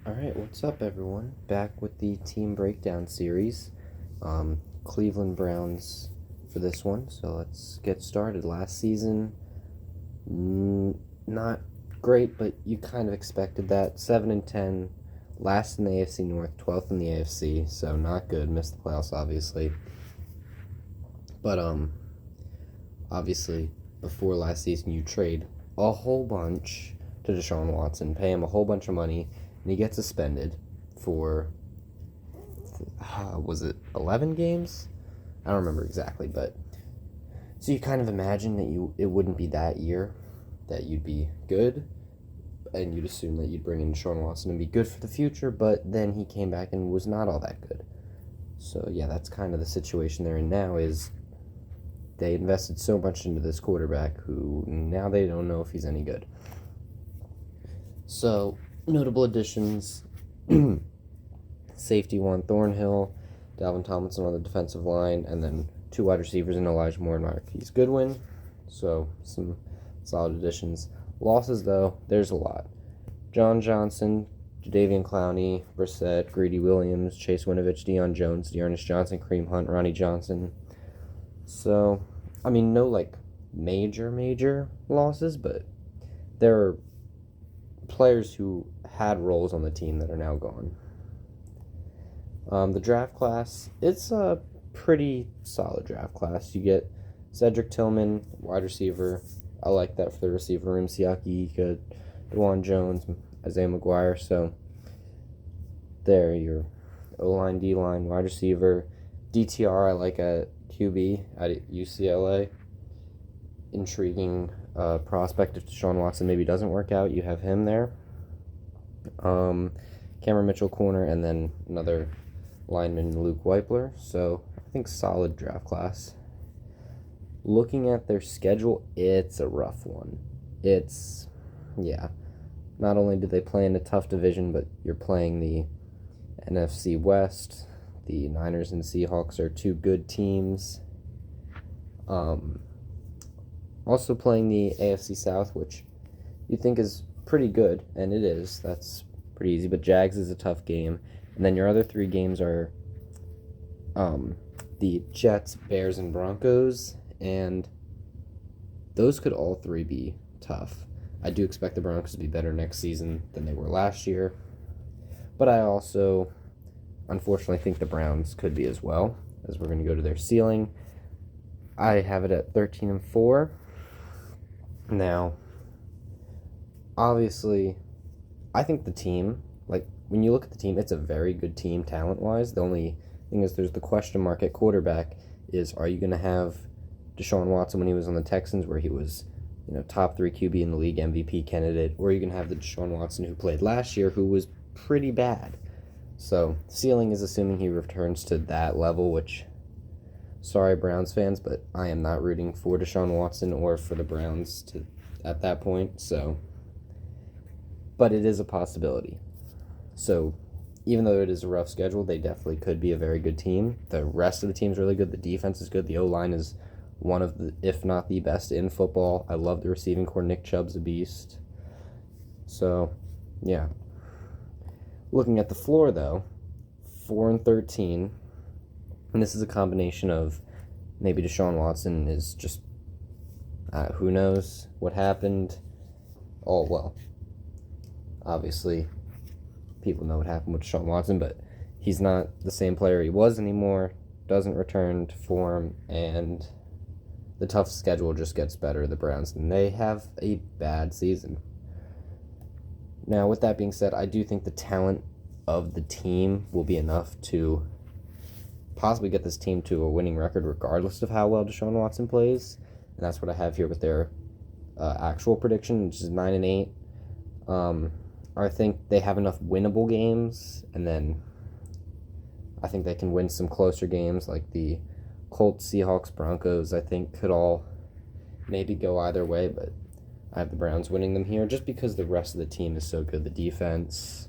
Alright, what's up, everyone? Back with the team breakdown series. Cleveland Browns for this one, so let's get started. Last season, not great, but you kind of expected that. 7-10, last in the AFC North, 12th in the AFC, so not good. Missed the playoffs, obviously. But, obviously, before last season, you trade a whole bunch to Deshaun Watson, pay him a whole bunch of money, and he gets suspended for, was it 11 games? I don't remember exactly, but so you kind of imagine that it wouldn't be that year that you'd be good, and you'd assume that you'd bring in Deshaun Watson and be good for the future, but then he came back and was not all that good. So yeah, that's kind of the situation they're in now. Is they invested so much into this quarterback who now they don't know if he's any good. So, notable additions: safety one, Thornhill, Dalvin Tomlinson on the defensive line, and then two wide receivers in Elijah Moore and Marquise Goodwin. So, some solid additions. Losses, though, there's a lot. John Johnson, Jadeveon Clowney, Brissett, Greedy Williams, Chase Winovich, Deion Jones, Dearness Johnson, Kareem Hunt, Ronnie Johnson. So, I mean, no, major losses, but there are players who had roles on the team that are now gone. The draft class, it's a pretty solid draft class. You get Cedric Tillman, wide receiver. I like that for the receiver room. Siaki Ika, DeJuan Jones, Isaiah McGuire. So there, your O-line, D-line, wide receiver. DTR I like at QB at UCLA. Intriguing prospect if Deshaun Watson maybe doesn't work out. You have him there. Cameron Mitchell corner, and then another lineman, Luke Weipler. So I think solid draft class. Looking at their schedule, it's a rough one. Not only do they play in a tough division, but you're playing the NFC West. The Niners and Seahawks are two good teams. Also playing the AFC South, which you think is pretty good, and it is. That's pretty easy, but Jags is a tough game. And then your other three games are the Jets, Bears, and Broncos, and those could all three be tough. I do expect the Broncos to be better next season than they were last year, but I also, unfortunately, think the Browns could be as well, as we're going to go to their ceiling. I have it at 13-4. Now, obviously, I think the team, when you look at the team, it's a very good team talent-wise. The only thing is there's the question mark at quarterback is, are you going to have Deshaun Watson when he was on the Texans, where he was, top 3 QB in the league, MVP candidate, or are you going to have the Deshaun Watson who played last year, who was pretty bad? So, ceiling is assuming he returns to that level, which, sorry, Browns fans, but I am not rooting for Deshaun Watson or for the Browns at that point, so, but it is a possibility. So, even though it is a rough schedule, they definitely could be a very good team. The rest of the team's really good. The defense is good. The O-line is one of the, if not the best in football. I love the receiving core. Nick Chubb's a beast. So, yeah. Looking at the floor, though, 4-13, and this is a combination of maybe Deshaun Watson is just, who knows what happened. Oh, well, obviously, people know what happened with Deshaun Watson, but he's not the same player he was anymore, doesn't return to form, and the tough schedule just gets better, the Browns, and they have a bad season. Now, with that being said, I do think the talent of the team will be enough to possibly get this team to a winning record regardless of how well Deshaun Watson plays, and that's what I have here with their actual prediction, which is 9-8. I think they have enough winnable games, and then I think they can win some closer games like the Colts, Seahawks, Broncos. I think could all maybe go either way, but I have the Browns winning them here just because the rest of the team is so good. The defense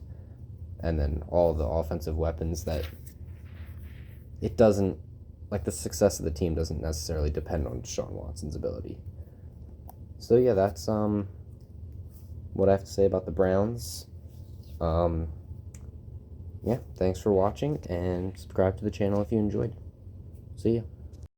and then all the offensive weapons that it doesn't, the success of the team doesn't necessarily depend on Deshaun Watson's ability. So yeah, that's what I have to say about the Browns. yeah, thanks for watching, and subscribe to the channel if you enjoyed. See ya.